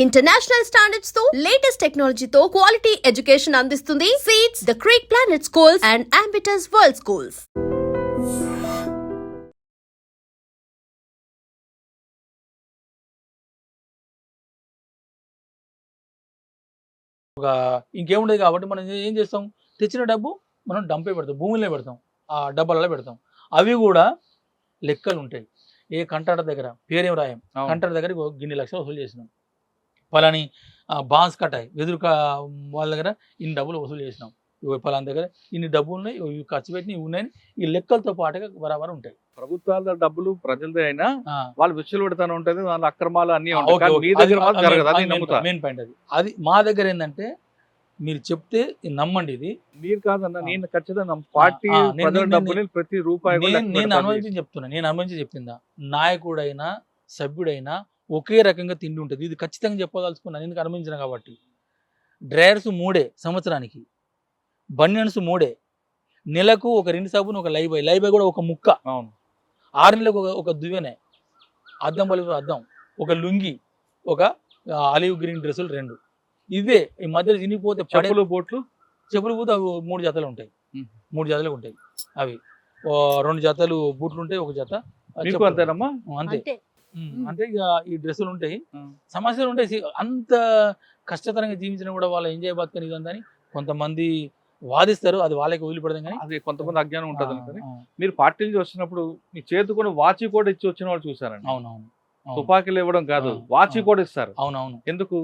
International standards తో latest technology తో quality education అందిస్తుంది seats the creek planet schools and Ambitus world schools. ఒక ఇంకేముండదు కాబట్టి మనం ఏం చేస్తాం, తెచ్చిన డబ్బు మనం డంపే పెడతాం, భూమిలో పెడతాం, ఆ డబ్బాలలో పెడతాం. అవి కూడా లెక్కలు ఉంటాయి. ఏ కంటాడ దగ్గర పేరేం రాయం, కంటాడ దగ్గర గిన్ని లక్షలు వసూలు చేసినాం, పలాని బాన్స్ కట్టాయి ఎదురు వాళ్ళ దగ్గర ఇన్ని డబ్బులు వసూలు చేసినాం, పలాని దగ్గర ఇన్ని డబ్బులు ఉన్నాయి, ఇవి ఖర్చు పెట్టిన ఇవి ఉన్నాయని ఈ లెక్కలతో పాటుగా బరాబర్ ఉంటాయి. ప్రభుత్వాల డబ్బులు ప్రజలదే అయినా వాళ్ళు విచ్చలు పెడతానే ఉంటుంది, వాళ్ళ అక్రమాలు అన్ని మెయిన్ పాయింట్ అది. అది మా దగ్గర ఏంటంటే మీరు చెప్తే నమ్మండి, ఇది మీరు కాదన్న నేను ఖచ్చితంగా పార్టీ ప్రతి రూపాయి నేను అనుభవించి చెప్పిందా. నాయకుడైనా సభ్యుడైనా ఒకే రకంగా తిండి ఉంటుంది, ఇది ఖచ్చితంగా చెప్పదలుచుకున్నాను, ఎందుకు అనుభవించిన కాబట్టి. డ్రైయర్స్ 3 సంవత్సరానికి, బనియన్స్ 3, నెలకు ఒక 2 సబ్బును, ఒక లైబాయ్ కూడా ఒక ముక్క, 6 నెలలకు ఒక దువ్వెనే, అద్దం పలుపు అద్దం, ఒక లుంగి, ఒక ఆలివ్ గ్రీన్ డ్రెస్సులు 2. ఇవే ఈ మధ్యలో చినిగిపోతే చెప్పులు పోతే అవి 3 జతలు ఉంటాయి, 3 జతలు ఉంటాయి. అవి 2 జతలు బూట్లు ఉంటాయి, ఒక జత అంతేనమ్మా. అంతే అంటే ఇక ఈ డ్రెస్సులు ఉంటాయి, సమస్యలు ఉంటాయి. అంత కష్టతరంగా జీవించినా కూడా వాళ్ళ ఎంజాయ్ బతుకని ఇదని కొంతమంది వాదిస్తారు, అది వాళ్ళకి వదిలిపడదు. కానీ అది కొంతమంది అజ్ఞానం ఉంటుంది. మీరు పార్టీ నుంచి వచ్చినప్పుడు మీ చేతి కూడా వాచి కూడా ఇచ్చి వచ్చిన వాళ్ళు చూసారండి. అవునవును, తుపాకీలు ఇవ్వడం కాదు, వాచి కూడా ఇస్తారు. అవునవును, ఎందుకు?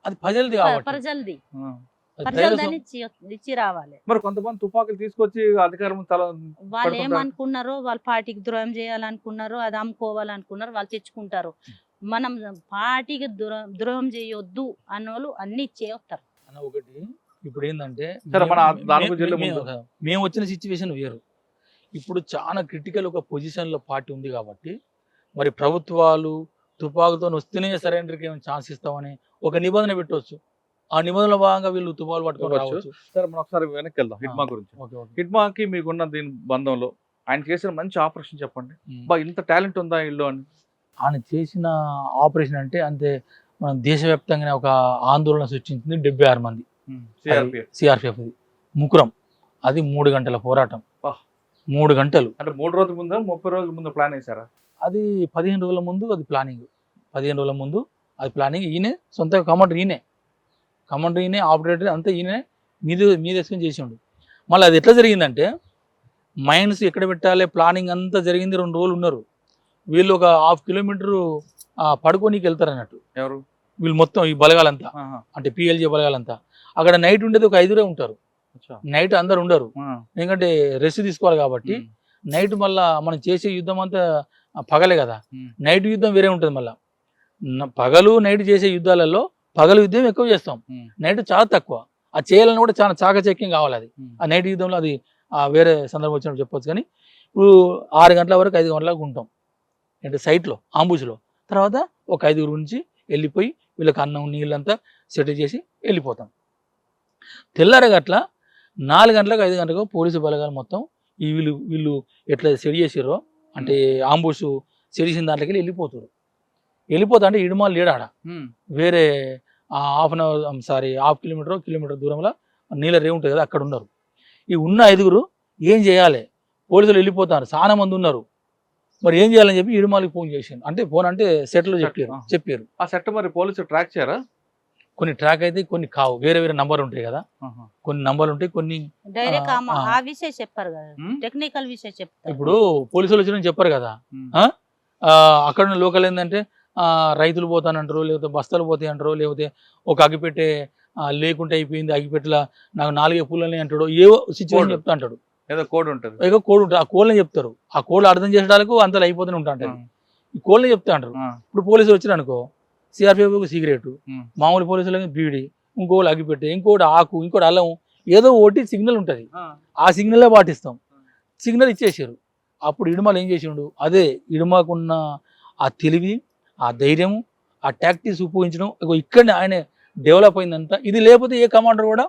అది ప్రజలది కాబట్టి ఇచ్చి రావాలి. మరి కొంతమంది తుపాకులు తీసుకొచ్చి అధికారం వాళ్ళు ఏమనుకున్నారో, వాళ్ళ పార్టీకి ద్రోహం చేయాలనుకున్నారో, అది అమ్ముకోవాలనుకున్నారు, వాళ్ళు తెచ్చుకుంటారు. మనం పార్టీకి ద్రోహం చేయొద్దు అన్నోళ్ళు అన్ని చేస్తారు. ఒకటి ఇప్పుడు ఏంటంటే మేము వచ్చిన సిచ్యువేషన్ వేరు. ఇప్పుడు చాలా క్రిటికల్ ఒక పొజిషన్లో పార్టీ ఉంది కాబట్టి మరి ప్రభుత్వాలు తుపాకుతో వస్తేనే సరెండర్కి ఏమైనా ఛాన్స్ ఇస్తామని ఒక నిబంధన పెట్టవచ్చు. ఆ నిబంధనల భాగంగా వీళ్ళు తుపాకులు పట్టుకొని రావచ్చు. సరే, మనం ఒకసారి వెనక్కి వెళ్దాం హిడ్మా గురించి. హిడ్మాకి మీకున్న దీని బంధంలో ఆయన చేసిన మంచి ఆపరేషన్ చెప్పండి. ఇంత టాలెంట్ ఉందా ఇల్లు అని? ఆయన చేసిన ఆపరేషన్ అంటే అంతే, మనం దేశవ్యాప్తంగానే ఒక ఆందోళన సృష్టించింది. 76 మంది సిఆర్పిఎఫ్ ముకురం, అది 3 గంటల పోరాటం. 3 గంటలు అంటే 3 రోజుల ముందు 30 రోజుల ముందు ప్లాన్ వేసారా? అది 15 రోజుల ముందు అది ప్లానింగ్. 15 రోజుల ముందు అది ప్లానింగ్. ఈయనే సొంత కమాండర్, ఈయనే ఆపరేటర్ అంతా ఈయనే మీద ఎక్స్ప్లెయిన్ చేసిండు. మళ్ళీ అది ఎట్లా జరిగిందంటే మైన్స్ ఎక్కడ పెట్టాలి ప్లానింగ్ అంతా జరిగింది. 2 రోజులు ఉన్నారు వీళ్ళు. ఒక 1/2 కిలోమీటరు పడుకోనికి వెళ్తారు అన్నట్టు. ఎవరు వీళ్ళు మొత్తం ఈ బలగాలంతా, అంటే పిఎల్జీ బలగాలంతా. అక్కడ నైట్ ఉండేది ఒక 5 ఉంటారు, నైట్ అందరు ఉండరు, ఎందుకంటే రెస్ట్ తీసుకోవాలి కాబట్టి. నైట్ మళ్ళా మనం చేసే యుద్ధం అంతా పగలే కదా, నైట్ యుద్ధం వేరే ఉంటుంది. మళ్ళీ పగలు నైట్ చేసే యుద్ధాలలో పగలు యుద్ధం ఎక్కువ చేస్తాం, నైట్ చాలా తక్కువ. ఆ చేయాలని కూడా చాలా చాకచక్యం కావాలి. అది ఆ నైట్ యుద్ధంలో అది వేరే సందర్భం వచ్చినప్పుడు చెప్పొచ్చు. కానీ ఇప్పుడు 6 గంటల వరకు 5 గంటలకు ఉంటాం అంటే సైట్లో ఆంబుజ్లో. తర్వాత ఒక 5 నుంచి వెళ్ళిపోయి వీళ్ళకి అన్నం నీళ్ళంతా సెటిల్ చేసి వెళ్ళిపోతాం. తెల్లారగట్ల 4 గంటలకు 5 గంటలకు పోలీసు బలగాలు మొత్తం ఈ వీళ్ళు ఎట్లా సెట్ చేసారో అంటే ఆంబుష్ సెట్ చేసిన దాంట్లోకి వెళ్ళిపోతా అంటే ఇడుమాలు లేడాడ వేరే 1/2 కిలోమీటర్ దూరంలో నీళ్ళ రే ఉంటుంది కదా, అక్కడ ఉన్నారు. ఈ ఉన్న 5 ఏం చేయాలి, పోలీసులు వెళ్ళిపోతారు, చాలా మంది ఉన్నారు, మరి ఏం చేయాలని చెప్పి ఇడుమాలకి ఫోన్ చేసాను. అంటే ఫోన్ అంటే సెట్లో చెప్పారు. ఆ సెట్ మరి పోలీసులు ట్రాక్ చేయరా? కొన్ని ట్రాక్ అయితే, కొన్ని కావు, వేరే నంబర్ ఉంటాయి కదా, కొన్ని నంబర్లు ఉంటాయి, కొన్ని టెక్నికల్ విషయం చెప్తారు. ఇప్పుడు పోలీసులు వచ్చిన చెప్పారు కదా, అక్కడ లోకల్ ఏంటంటే రైతులు పోతానంటారు, లేకపోతే బస్తాలు పోతాయి అంటారు, లేకపోతే ఒక అగ్గిపెట్టే లేకుంటే అయిపోయింది, అగ్గిపెట్టెల నాకు 4 పూలని అంటాడు, ఏవో సిచ్యువేషన్ చెప్తా అంటాడు. ఏదో కోడ్ ఉంటుంది, ఆ కోడ్ని చెప్తారు. ఆ కోడ్లు అర్థం చేసడానికి అంతలో అయిపోతూనే ఉంటా అంటారు, ఈ కోడ్ని చెప్తా అంటారు. ఇప్పుడు పోలీసులు వచ్చిన అనుకో, సిఆర్పిఎఫ్ సిగరెట్, మామూలు పోలీసులకి బీడి, ఇంకోటి అగ్గిపెట్టే, ఇంకోటి ఆకు, ఇంకోటి అల్లం, ఏదో ఒకటి సిగ్నల్ ఉంటుంది, ఆ సిగ్నల్లే పాటిస్తాం. సిగ్నల్ ఇచ్చేసారు. అప్పుడు ఇడుమాలు ఏం చేసిండు, అదే ఇడుమాకున్న ఆ తెలివి, ఆ ధైర్యము, ఆ టాక్టిక్స్ ఉపయోగించడం ఇక్కడనే ఆయన డెవలప్ అయిందంతా. ఇది లేకపోతే ఏ కమాండర్ కూడా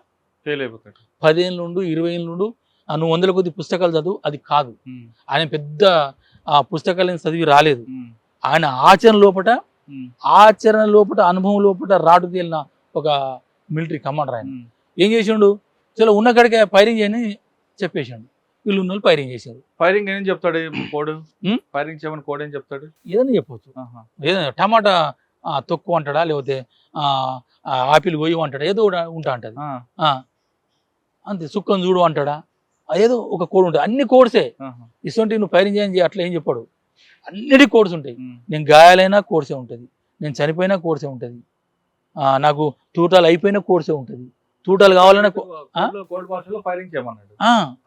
10 ఏళ్ళు 20 ఏళ్ళు నువ్వు 100 కొద్ది పుస్తకాలు చదువు, అది కాదు. ఆయన పెద్ద పుస్తకాలను చదివి రాలేదు. ఆయన ఆచరణ లోపల ఆచరణ లోపల అనుభవం లోపల రాటు తేలిన ఒక మిలిటరీ కమాండర్ ఆయన. ఏం చేసిండు, చలో ఉన్న కాడికే ఫైరింగ్ చేయని చెప్పేసిండు. వీళ్ళు ఉన్న వాళ్ళు ఫైరింగ్ చేశారు. ఫైరింగ్ ఏం చెప్తాడు కోడ్? ఫైరింగ్ చేయమని కోడ్ ఏం చెప్తాడు? ఏదైనా చెప్పవచ్చు. ఏదైనా టమాటా తొక్కు అంటాడా, లేకపోతే ఆపిల్ గొయ్యి అంటాడా, ఏదో ఉంటా అంటది. అంతే. సుక్కం చూడు అంటాడా, ఏదో ఒక కోడ్ ఉంటుంది. అన్ని కోడ్సే. ఇటువంటి నువ్వు ఫైరింగ్ చేయని అట్లా ఏం చెప్పాడు, అన్నిటి కోడ్స్ ఉంటాయి. నేను గాయాలైనా కోర్సే ఉంటుంది, నేను చనిపోయినా కోర్సే ఉంటుంది, నాకు తూటాలు అయిపోయినా కోర్సే ఉంటుంది. తూటాలు కావాలన్నా కోడ్ భాషలో ఫైరింగ్ చేయమన్నాడు.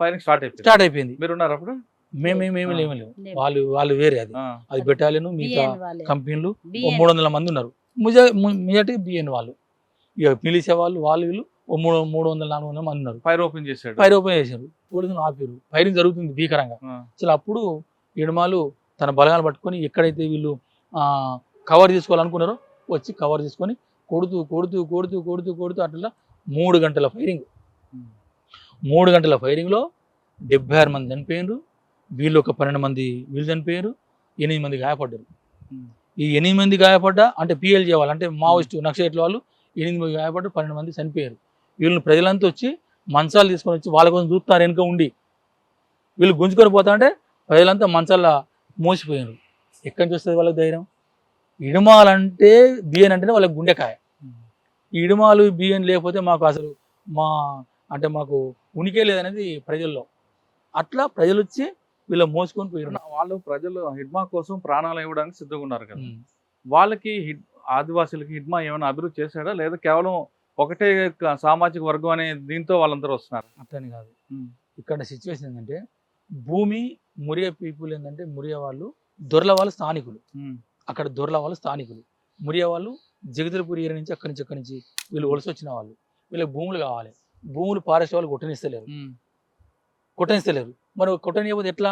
ఫైరింగ్ స్టార్ట్ అయిపోయింది. మీరు ఉన్నారు అప్పుడు? మేమేమి లేవు. వాళ్ళు వేరే. అది బెటాలియన్, మిగతా కంపెనీలు 300 మంది ఉన్నారు. మెజార్టీ బిఎన్ వాళ్ళు, ఇక మిలిసే వాళ్ళు వీళ్ళు 300-400 మంది ఉన్నారు. ఫైర్ ఓపెన్ చేశారు. పోలీసులు ఆపారు. ఫైరింగ్ జరుగుతుంది భీకరంగా. అసలు అప్పుడు ఇడమాలు తన బలగాలు పట్టుకొని ఎక్కడైతే వీళ్ళు కవర్ చేసుకోవాలనుకున్నారో వచ్చి కవర్ చేసుకొని కొడుతూ అట్లా 3 గంటల ఫైరింగ్. 3 గంటల ఫైరింగ్లో 76 మంది చనిపోయినారు. వీళ్ళు ఒక 12 మంది వీళ్ళు చనిపోయారు. 8 మంది గాయపడ్డారు. ఈ 8 మంది గాయపడ్డా అంటే పిఎల్జే వాళ్ళు, అంటే మావోయిస్టు నక్సలైట్ల వాళ్ళు 8 మంది గాయపడ్డారు, 12 మంది చనిపోయారు. వీళ్ళని ప్రజలంతా వచ్చి మంచాలు తీసుకొని వచ్చి వాళ్ళ కోసం చూస్తున్నారు వెనుక ఉండి. వీళ్ళు గుంజుకొని పోతా అంటే ప్రజలంతా మంచాల్లో మోసిపోయారు. ఎక్కడి నుంచి వస్తుంది వాళ్ళకి ధైర్యం? ఇడమాలంటే బియ్యం అంటేనే వాళ్ళకి గుండెకాయ. ఈ ఇడమాలు బియ్యం లేకపోతే మాకు అసలు మాకు ఉనికే లేదనేది ప్రజల్లో. అట్లా ప్రజలు వచ్చి వీళ్ళు మోసుకొని పోయారు. వాళ్ళు ప్రజలు హిడ్మా కోసం ప్రాణాలు ఇవ్వడానికి సిద్ధంగా ఉన్నారు కదా. వాళ్ళకి ఆదివాసులకి హిడ్మా ఏమైనా అభివృద్ధి చేశాడా, లేదా కేవలం ఒకటే సామాజిక వర్గం అనే దీంతో వాళ్ళందరూ వస్తున్నారు? అట్లని కాదు. ఇక్కడ సిచ్యువేషన్ ఏంటంటే, భూమి మురియా పీపుల్ ఏంటంటే, మురియా వాళ్ళు దొరల వాళ్ళు స్థానికులు. అక్కడ దొరల వాళ్ళు స్థానికులు. మురియా వాళ్ళు జగదల్పూర్ ఏరియా నుంచి అక్కడి నుంచి వీళ్ళు వలస వచ్చిన వాళ్ళు. వీళ్ళకి భూములు కావాలి. భూములు ఫారెస్ట్ వాళ్ళు కొట్టనిస్తలేరు. మరి కొట్టనియకపోతే ఎట్లా?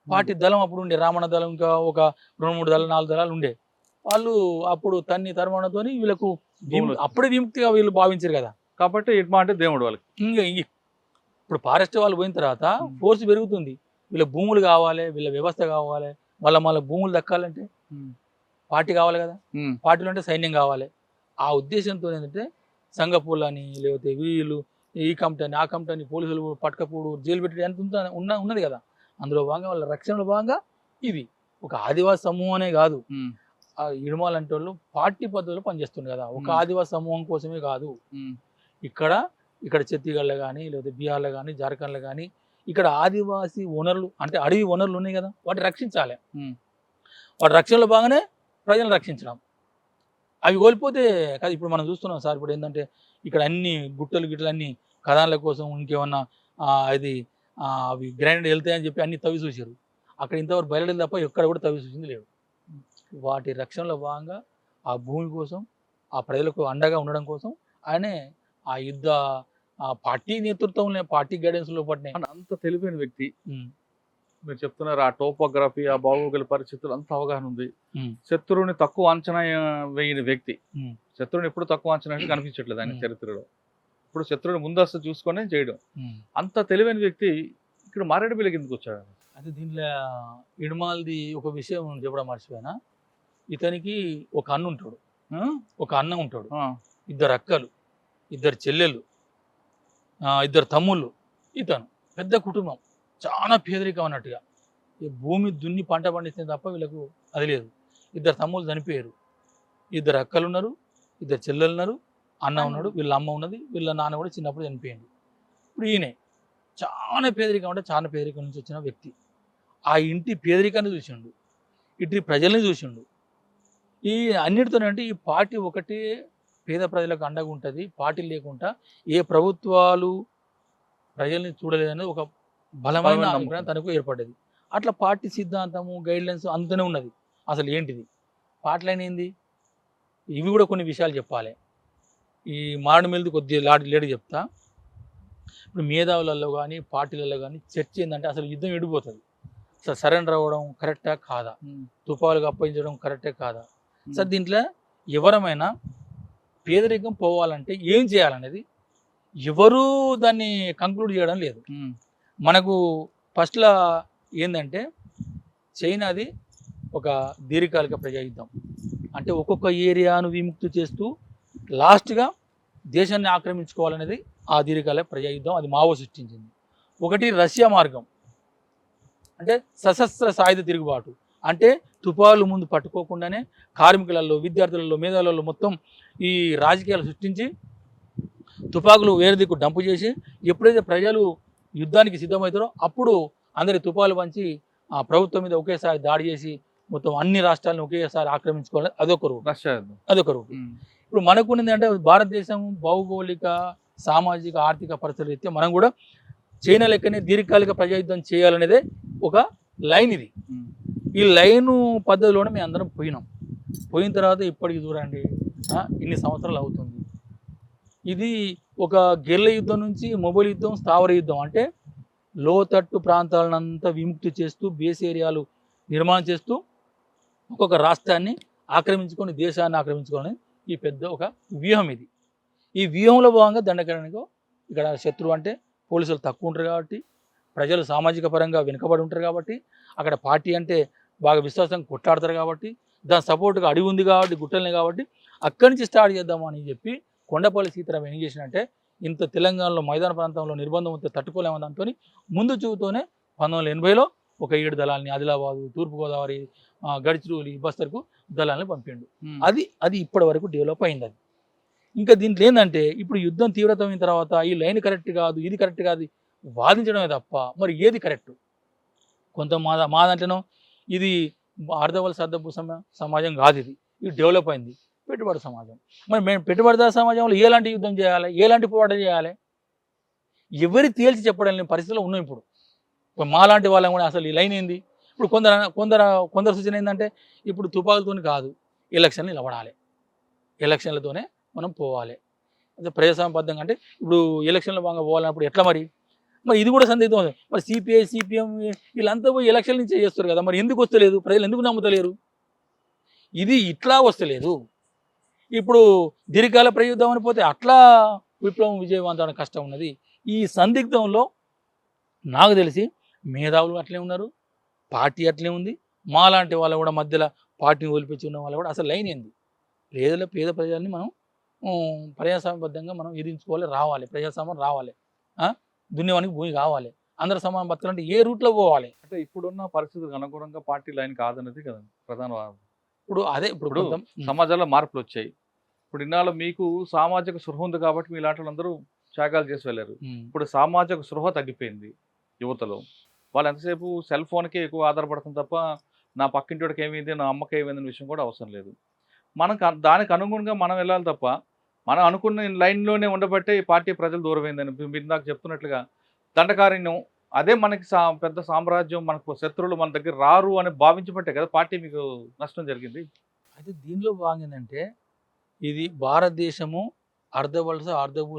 పార్టీ దళం అప్పుడు ఉండే, రామణ దళం, ఇంకా ఒక 2-3 దళాలు 4 దళాలు ఉండే. వాళ్ళు అప్పుడు తరుమానంతో వీళ్ళకు అప్పుడే విముక్తిగా వీళ్ళు భావించారు కదా. కాబట్టి హిడ్మా అంటే దేవుడు వాళ్ళకి. ఇంకా ఇప్పుడు ఫారెస్ట్ వాళ్ళు పోయిన తర్వాత ఫోర్స్ పెరుగుతుంది. వీళ్ళ భూములు కావాలి, వీళ్ళ వ్యవస్థ కావాలి. మళ్ళీ భూములు దక్కాలంటే పార్టీ కావాలి కదా. పార్టీలు అంటే సైన్యం కావాలి. ఆ ఉద్దేశంతో ఏంటంటే సంగపూల్ అని, లేకపోతే వీళ్ళు ఈ కమిటీ ఆ కమిటీ అని పోలీసులు పట్టుకపోడు, జైలు పెట్టి ఎంత ఉన్నది కదా. అందులో భాగంగా వాళ్ళ రక్షణలో భాగంగా ఇది ఒక ఆదివాసి సమూహం అనే కాదు. ఆ ఇడమాల్ అంటే వాళ్ళు పార్టీ పద్ధతిలో పనిచేస్తుంది కదా. ఒక ఆదివాసి సమూహం కోసమే కాదు. ఇక్కడ ఛత్తీస్గఢ్లో కానీ, లేకపోతే బీహార్లో కానీ, జార్ఖండ్లో కానీ, ఇక్కడ ఆదివాసి వనరులు అంటే అడవి వనరులు ఉన్నాయి కదా, వాటిని రక్షించాలి. వాటి రక్షణలో భాగంగానే ప్రజలను రక్షించడం. అవి కోల్పోతే కాదు. ఇప్పుడు మనం చూస్తున్నాం సార్, ఇప్పుడు ఏంటంటే ఇక్కడ అన్ని గిట్టలు అన్ని కథాల కోసం ఇంకేమన్నా అవి గ్రైండ్ వెళ్తాయని చెప్పి అన్ని తవ్వి చూసారు. అక్కడ ఇంతవరకు బయలుదేరి తప్ప ఎక్కడ కూడా తవ్వి చూసింది లేదు. వాటి రక్షణలో భాగంగా ఆ భూమి కోసం, ఆ ప్రజలకు అండగా ఉండడం కోసం ఆయనే ఆ యుద్ధ పార్టీ నేతృత్వంలో, పార్టీ గైడెన్స్లో పడిన అంత తెలివైన వ్యక్తి. మీరు చెప్తున్నారు ఆ టోపోగ్రఫీ, ఆ భౌగోళిక పరిస్థితులు అంత అవగాహన ఉంది. శత్రువుని తక్కువ అంచనా వేయని వ్యక్తి. శత్రువుని ఎప్పుడు తక్కువ అంచనా కనిపించట్లేదు ఆయన చరిత్రలో. ఇప్పుడు శత్రువుని ముందస్తు చూసుకొని చేయడం. అంత తెలివైన వ్యక్తి ఇక్కడ మారేడుమిల్లికి ఎందుకు వచ్చాడు? అయితే దీంట్లో ఇడమాల్ది ఒక విషయం చెప్పడం మర్చిపోయినా. ఇతనికి ఒక అన్న ఉంటాడు, ఒక అన్న ఉంటాడు, 2 అక్కలు, 2 చెల్లెళ్ళు, 2 తమ్ముళ్ళు. ఇతను పెద్ద కుటుంబం, చాలా పేదరికం అన్నట్టుగా. ఈ భూమి దున్ని పంట పండిస్తే తప్ప వీళ్ళకు అది లేదు. 2 తమ్ముళ్ళు చనిపోయారు, 2 అక్కలు ఉన్నారు, 2 చెల్లెలు ఉన్నారు, అన్న ఉన్నాడు, వీళ్ళ అమ్మ ఉన్నది, వీళ్ళ నాన్న కూడా చిన్నప్పుడు చనిపోయాడు. ఇప్పుడు ఈయనే చాలా పేదరికం, అంటే చాలా పేదరికం నుంచి వచ్చిన వ్యక్తి. ఆ ఇంటి పేదరికాన్ని చూసిండు, ఇటు ప్రజల్ని చూసిండు. ఈ అన్నిటితోనంటే ఈ పార్టీ ఒకటే పేద ప్రజలకు అండగా ఉంటుంది. పార్టీ లేకుండా ఏ ప్రభుత్వాలు ప్రజల్ని చూడలేదనేది ఒక బలమైన అభిప్రాయం తనకు ఏర్పడ్డది. అట్లా పార్టీ సిద్ధాంతము, గైడ్లైన్స్ అందుతూనే ఉన్నది. అసలు ఏంటిది పార్టీ లైన్ ఏంది, ఇవి కూడా కొన్ని విషయాలు చెప్పాలి. ఈ మారేడుమిల్లిది కొద్దిగా లేట్ చెప్తా. ఇప్పుడు మేధావులలో కానీ, పార్టీలలో కానీ చర్చ ఏంటంటే అసలు యుద్ధం విడిపోతుంది. అసలు సరెండర్ అవ్వడం కరెక్టా కాదా, తుపాకులకు అప్పగించడం కరెక్టే కాదా. సార్ దీంట్లో ఎవరమైనా పేదరికం పోవాలంటే ఏం చేయాలనేది ఎవరు దాన్ని కంక్లూడ్ చేయడం లేదు. మనకు ఫస్ట్లో ఏంటంటే చైనాది ఒక దీర్ఘకాలిక ప్రజాయుద్ధం అంటే ఒక్కొక్క ఏరియాను విముక్తి చేస్తూ లాస్ట్గా దేశాన్ని ఆక్రమించుకోవాలనేది ఆ దీర్ఘకాల ప్రజాయుద్ధం, అది మావో సృష్టించింది. ఒకటి రష్యా మార్గం, అంటే సశస్త్ర సాయుధ తిరుగుబాటు, అంటే తుపాకులు ముందు పట్టుకోకుండానే కార్మికులలో, విద్యార్థులలో, మేధావులలో మొత్తం ఈ రాజకీయాలు సృష్టించి తుపాకులు వేరే దిక్కు డంపు చేసి ఎప్పుడైతే ప్రజలు యుద్ధానికి సిద్ధమవుతారో అప్పుడు అందరి తుపాకులు పంచి ఆ ప్రభుత్వం మీద ఒకేసారి దాడి చేసి మొత్తం అన్ని రాష్ట్రాలను ఒకేసారి ఆక్రమించుకోవాలి. అదొక రూట్. రష్యా యుద్ధం. అదొక రూట్. ఇప్పుడు మనకున్నది అంటే భారతదేశం భౌగోళిక, సామాజిక, ఆర్థిక పరిస్థితుల రీత్యా మనం కూడా చైనా లెక్కనే దీర్ఘకాలిక ప్రజాయుద్ధం చేయాలనేదే ఒక లైన్ ఇది. ఈ లైను పద్ధతిలోనే మేము అందరం పోయిన తర్వాత ఇప్పటికి చూడండి ఇన్ని సంవత్సరాలు అవుతుంది. ఇది ఒక గెర్ల యుద్ధం నుంచి మొబైల్ యుద్ధం, స్థావర యుద్ధం, అంటే లోతట్టు ప్రాంతాలనంతా విముక్తి చేస్తూ బేస్ ఏరియాలు నిర్మాణం చేస్తూ ఒక్కొక్క రాష్ట్రాన్ని ఆక్రమించుకొని దేశాన్ని ఆక్రమించుకొని ఈ పెద్ద ఒక వ్యూహం ఇది. ఈ వ్యూహంలో భాగంగా దండకారణ్యంలో ఇక్కడ శత్రువు అంటే పోలీసులు తక్కువ ఉంటారు కాబట్టి, ప్రజలు సామాజిక పరంగా వెనుకబడి ఉంటారు కాబట్టి, అక్కడ పార్టీ అంటే బాగా విశ్వాసంగా కొట్లాడతారు కాబట్టి, దాని సపోర్ట్గా అడిగి ఉంది కాబట్టి, గుట్టల్ని కాబట్టి అక్కడి నుంచి స్టార్ట్ చేద్దామని చెప్పి కొండపల్లి సీతారాం ఏం చేసినంటే ఇంత తెలంగాణలో మైదాన ప్రాంతంలో నిర్బంధం ఉంటే తట్టుకోలేమని దాంతో ముందు చూపుతోనే 1980లో ఒక 7 దళాలని ఆదిలాబాదు, తూర్పుగోదావరి, గడిచిరోలి, బస్తర్కు దళాలని పంపిండు. అది ఇప్పటి వరకు డెవలప్ అయింది. అది ఇంకా దీంట్లో ఏంటంటే ఇప్పుడు యుద్ధం తీవ్రతమైన తర్వాత ఈ లైన్ కరెక్ట్ కాదు, ఇది కరెక్ట్ కాదు వాదించడమే తప్ప మరి ఏది కరెక్ట్? కొంత మా దాంట్లోనో ఇది అర్ధవలస అర్ధపు సమాజం కాదు, ఇది డెవలప్ అయింది పెట్టుబడి సమాజం. మరి మేము పెట్టుబడిదారు సమాజంలో ఎలాంటి యుద్ధం చేయాలి, ఎలాంటి పోరాటం చేయాలి, ఎవరి తేల్చి చెప్పడం పరిస్థితిలో ఉన్నాం. ఇప్పుడు మాలాంటి వాళ్ళం కూడా అసలు ఈ లైన్ ఏంది? ఇప్పుడు కొందరు సూచన ఏంటంటే ఇప్పుడు తుపాకులతో కాదు, ఎలక్షన్లు నిలబడాలి, ఎలక్షన్లతోనే మనం పోవాలి. అదే ప్రజాస్వామ్యబద్ధంగా అంటే ఇప్పుడు ఎలక్షన్లో బాగా పోవాలన్నప్పుడు ఎట్లా మరి ఇది కూడా సందేహం ఉంది. మరి సిపిఐ, సిపిఎం వీళ్ళంతా పోయి ఎలక్షన్ నుంచే చేస్తారు కదా, మరి ఎందుకు వస్తలేదు? ప్రజలు ఎందుకు నమ్ముతలేరు? ఇది ఇట్లా వస్తలేదు. ఇప్పుడు దీర్ఘకాల ప్రయుద్ధం అని పోతే అట్లా విప్లవం విజయవంతం కష్టం ఉన్నది. ఈ సందిగ్ధంలో నాకు తెలిసి మేధావులు అట్లే ఉన్నారు, పార్టీ అట్లే ఉంది, మాలాంటి వాళ్ళు కూడా మధ్యలో పార్టీని ఒలిపించి ఉన్న వాళ్ళు కూడా అసలు లైన్ ఏంది? పేద ప్రజల్ని మనం ప్రజాస్వామ్యబద్ధంగా మనం ఎదిరించుకోవాలి, రావాలి, ప్రజాస్వామ్యం రావాలి, దున్యవానికి భూమి కావాలి, అందరు సమానం బతకాలంటే ఏ రూట్లో పోవాలి? అంటే ఇప్పుడున్న పరిస్థితులకు అనుగుణంగా పార్టీ లైన్ కాదనేది కదా ప్రధాన వాదన. ఇప్పుడు సమాజంలో మార్పులు వచ్చాయి. ఇప్పుడు ఇన్నాళ్ళు మీకు సామాజిక స్పృహ ఉంది కాబట్టి మీ ఇలాంటి అందరూ త్యాగాలు చేసి వెళ్ళారు. ఇప్పుడు సామాజిక స్పృహ తగ్గిపోయింది యువతలో. వాళ్ళు ఎంతసేపు సెల్ ఫోన్కే ఎక్కువ ఆధారపడుతుంది తప్ప నా పక్కింటికి ఏమైంది, నా అమ్మకి ఏమైంది అనే విషయం కూడా అవసరం లేదు. మనకు దానికి అనుగుణంగా మనం వెళ్ళాలి తప్ప మనం అనుకున్న లైన్లోనే ఉండబట్టే ఈ పార్టీ ప్రజలు దూరమైందని మీరు నాకు చెప్తున్నట్లుగా దండకారణ్యం అదే మనకి పెద్ద సామ్రాజ్యం, మనకు శత్రువులు మన దగ్గర రారు అని భావించబట్టే కదా పార్టీ మీకు నష్టం జరిగింది. అయితే దీనిలో బాగుందంటే ఇది భారతదేశము అర్ధవలస అర్ధభూ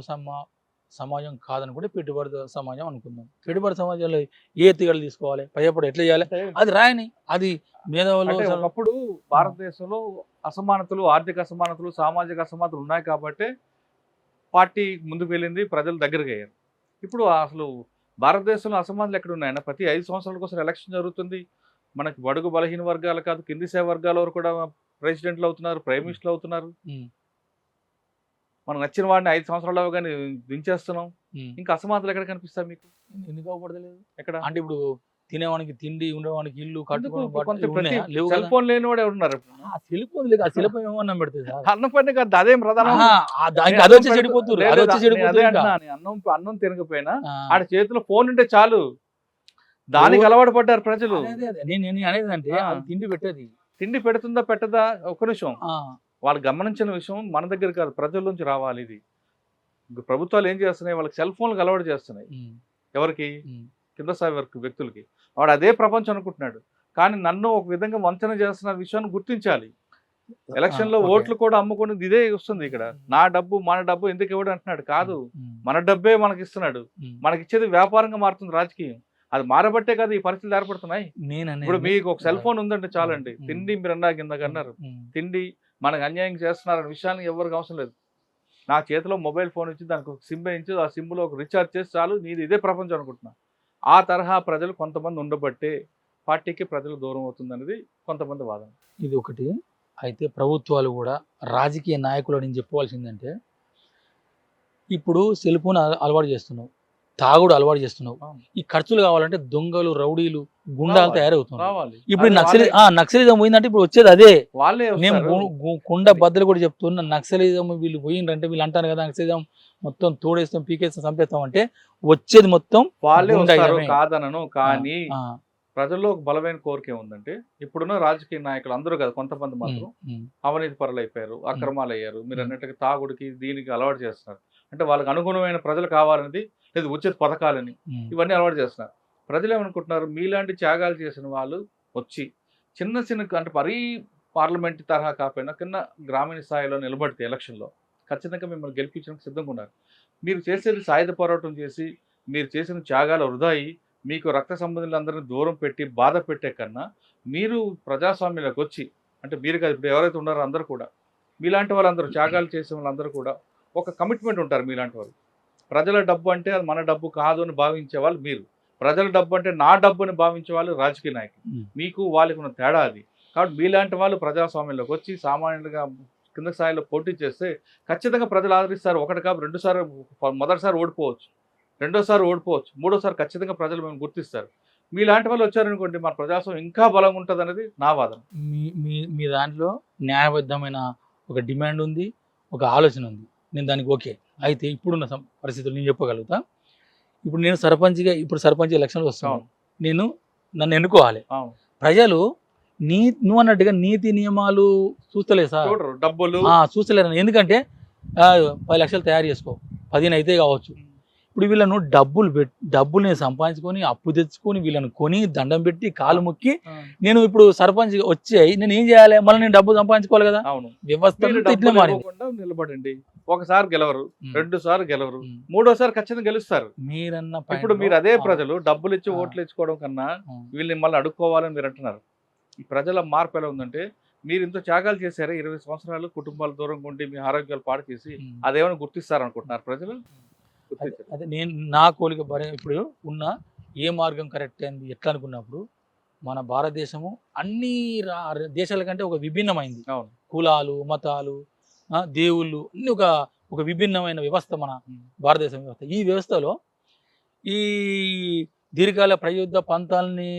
సమాజం కాదని కూడా పెట్టుబడి సమాజం అనుకుందాం. పెట్టుబడి సమాజంలో ఏ ఎత్తుగడలు తీసుకోవాలి, పైపడి ఎట్లా చేయాలి అది రాయని, అది మేధావులు. ఒకప్పుడు భారతదేశంలో అసమానతలు, ఆర్థిక అసమానతలు, సామాజిక అసమానతలు ఉన్నాయి కాబట్టి పార్టీ ముందుకు వెళ్ళింది, ప్రజలు దగ్గరకు అయ్యారు. ఇప్పుడు అసలు భారతదేశంలో అసమానతలు ఎక్కడ ఉన్నాయన్న? ప్రతి 5 సంవత్సరాల కోసం ఎలక్షన్ జరుగుతుంది. మనకి బడుగు బలహీన వర్గాలు కాదు, కింది స్థాయి వర్గాల వారు కూడా ప్రెసిడెంట్లు అవుతున్నారు, ప్రైమ్ మినిస్టర్లు అవుతున్నారు. మనం నచ్చిన వాడిని 5 సంవత్సరాలు కానీ దించేస్తున్నాం. ఇంకా అసమానతలు ఎక్కడ కనిపిస్తాయి మీకు? ఎందుకు అవపడలేదు? ఎక్కడ? అంటే ఇప్పుడు తినేవానికి తిండి, ఉండేవానికి ఇల్లు, సెల్ ఫోన్ లేని వాడు ఎవరున్నారు? సెల్ ఫోన్ లేదు, ఆ సెల్ ఫోన్ ఏమన్నా పెడుతుంది అన్నం పని కాదు, అదేం ప్రధానం. అన్నం తినకపోయినా ఆడ చేతిలో ఫోన్ ఉంటే చాలు, దానికి అలవాటు పడ్డారు ప్రజలు. నేను అనేది అంటే తిండి పెట్టేది, తిండి పెడుతుందా పెట్టదా ఒక నిమిషం వాళ్ళు గమనించిన విషయం మన దగ్గర కాదు, ప్రజల నుంచి రావాలి. ఇది ప్రభుత్వాలు ఏం చేస్తున్నాయి, వాళ్ళకి సెల్ ఫోన్లకు అలవాటు చేస్తున్నాయి. ఎవరికి? కింద స్థాయి వ్యక్తులకి. వాడు అదే ప్రపంచం అనుకుంటున్నాడు. కానీ నన్ను ఒక విధంగా వంచన చేస్తున్న విషయాన్ని గుర్తించాలి. ఎలక్షన్ లో ఓట్లు కూడా అమ్ముకునేది ఇదే వస్తుంది. ఇక్కడ నా డబ్బు మన డబ్బు ఎందుకు ఇవ్వడం అంటున్నాడు. కాదు, మన డబ్బే మనకి ఇస్తున్నాడు. మనకిచ్చేది వ్యాపారంగా మారుతుంది రాజకీయం. అది మారబట్టే కదా ఈ పరిస్థితులు ఏర్పడుతున్నాయి. ఇప్పుడు మీకు ఒక సెల్ ఫోన్ ఉందంటే చాలండి, తిండి మీరు కిందకన్నారు, తిండి మనకు అన్యాయం చేస్తున్నారనే విషయాన్ని ఎవరికి అవసరం లేదు. నా చేతిలో మొబైల్ ఫోన్ ఇచ్చి దానికి ఒక సిమ్ వేయించి ఆ సిమ్లో ఒక రీఛార్జ్ చేసి చాలు, నీది ఇదే ప్రపంచం అనుకుంటున్నా. ఆ తరహా ప్రజలు కొంతమంది ఉండబట్టే పార్టీకి ప్రజలు దూరం అవుతుంది అనేది కొంతమంది వాదన. ఇది ఒకటి. అయితే ప్రభుత్వాలు కూడా రాజకీయ నాయకులు నేను చెప్పవలసిందంటే ఇప్పుడు సెల్ ఫోన్ అలవాటు చేస్తున్నావు, తాగుడు అలవాటు చేస్తున్నావు, ఈ ఖర్చులు కావాలంటే దొంగలు రౌడీలు గుండాలు రావాలి. తయారవుతున్నారు. రావాలి. ఇప్పుడు అది నక్సలిజం పోయిందంటే ఇప్పుడు వచ్చేది అదే. వాళ్ళే నేను వస్తారు. కుండ బద్దలు కూడా చెప్తున్నా, నక్సలిజం వీళ్ళు పోయిండ్రంటే వీళ్ళు అంటారు కదా నక్సలిజం మొత్తం తోడేస్తాం పీకేస్తాం చంపేస్తాం అంటే వచ్చేది మొత్తం వాళ్ళే వస్తారు గుండాయిజమే. కాదనను. కానీ ఆ, ప్రజల్లో ఒక బలమైన కోరిక ఏముందంటే ఇప్పుడున్న రాజకీయ నాయకులు అందరూ కదా, కొంతమంది మాత్రం ఉమ్, అవినీతి పరులు అయిపోయారు, అక్రమాలు అయ్యారు. మీరు అన్నట్టుగా తాగుడికి దీనికి అలవాటు చేస్తున్నారు. అంటే వాళ్ళకి అనుగుణమైన ప్రజలు కావాలనేది లేదు, ఉచిత పథకాలని ఉమ్, ఇవన్నీ అలవాటు చేస్తున్నారు. ప్రజలు ఏమనుకుంటున్నారు, మీలాంటి త్యాగాలు చేసిన వాళ్ళు వచ్చి చిన్న చిన్న అంటే మరీ పార్లమెంట్ తరహా కాకపోయినా కింద గ్రామీణ స్థాయిలో నిలబడితే ఎలక్షన్లో ఖచ్చితంగా మిమ్మల్ని గెలిపించడానికి సిద్ధంగా ఉన్నారు. మీరు చేసేది సాయుధ పోరాటం చేసి మీరు చేసిన త్యాగాలు వృధా అయ్యి మీకు రక్త సంబంధులందరినీ దూరం పెట్టి బాధ పెట్టే కన్నా మీరు ప్రజాస్వామ్యంలోకి వచ్చి, అంటే మీరు కాదు ఇప్పుడు ఎవరైతే ఉన్నారో అందరూ కూడా మీలాంటి వాళ్ళందరూ త్యాగాలు చేసే వాళ్ళందరూ కూడా ఒక కమిట్మెంట్ ఉంటారు. మీలాంటి వాళ్ళు ప్రజల డబ్బు అంటే అది మన డబ్బు కాదు అని భావించే వాళ్ళు మీరు, ప్రజల డబ్బు అంటే నా డబ్బు అని భావించే వాళ్ళు రాజకీయ నాయకులు. మీకు వాళ్ళకి ఉన్న తేడా అది. కాబట్టి మీలాంటి వాళ్ళు ప్రజాస్వామ్యంలోకి వచ్చి సామాన్యులుగా కింద స్థాయిలో పోటీ చేస్తే ఖచ్చితంగా ప్రజలు ఆదరిస్తారు. ఒకటి కాదు, రెండుసార్లు, మొదటిసారి ఓడిపోవచ్చు, రెండోసారి ఓడిపోవచ్చు, మూడోసారి ఖచ్చితంగా ప్రజలు మేము గుర్తిస్తారు. మీలాంటి వాళ్ళు వచ్చారనుకోండి మన ప్రజాస్వామ్యం ఇంకా బలంగా ఉంటుంది అనేది నా వాదన. మీ దాంట్లో న్యాయబద్ధమైన ఒక డిమాండ్ ఉంది, ఒక ఆలోచన ఉంది, నేను దానికి ఓకే. అయితే ఇప్పుడున్న పరిస్థితులు నేను చెప్పగలుగుతా. ఇప్పుడు నేను సర్పంచ్ ఎలక్షన్లు వస్తాను, నన్ను ఎన్నుకోవాలి. ప్రజలు నువ్వు అన్నట్టుగా నీతి నియమాలు చూస్తలేదు సార్, చూడరు డబ్బులు చూస్తలేరు. ఎందుకంటే 10 లక్షలు తయారు చేసుకో, 15 అయితే కావచ్చు. ఇప్పుడు వీళ్ళను డబ్బులు నేను సంపాదించుకొని అప్పు తెచ్చుకొని వీళ్ళని కొని దండం పెట్టి కాలు మొక్కి నేను ఇప్పుడు సర్పంచ్ వచ్చాయి నేను ఏం చేయాలి? మళ్ళీ నేను డబ్బు సంపాదించుకోవాలి కదా. అవును, వ్యవస్థ ఇట్లా మారింది. నిలబడండి. ఒకసారి గెలవరు, 2 సార్లు గెలవరు, 3ఓసారి ఖచ్చితంగా గెలుస్తారు. మీరన్న ఇప్పుడు మీరు అదే ప్రజలు డబ్బులు ఇచ్చి ఓట్లు ఇచ్చుకోవడం కన్నా వీళ్ళని మళ్ళీ అడుక్కోవాలని మీరు అంటున్నారు. ఈ ప్రజల మార్పు ఎలా ఉందంటే మీరు ఇంత త్యాగాలు చేశారు, 20 సంవత్సరాలు కుటుంబాల దూరంగా ఉండి మీ ఆరోగ్యాలు పాడు చేసి అదేమైనా గుర్తిస్తారనుకుంటున్నారు ప్రజలు? అదే నేను నా కోరిక ఇప్పుడు ఉన్న ఏ మార్గం కరెక్ట్ అయింది ఎట్లా అనుకున్నప్పుడు మన భారతదేశము అన్ని దేశాల కంటే ఒక విభిన్నమైంది. అవును, కులాలు మతాలు దేవుళ్ళు అన్ని ఒక విభిన్నమైన వ్యవస్థ మన భారతదేశం వ్యవస్థ. ఈ వ్యవస్థలో ఈ దీర్ఘకాల ప్రయుద్ధ పంతాలని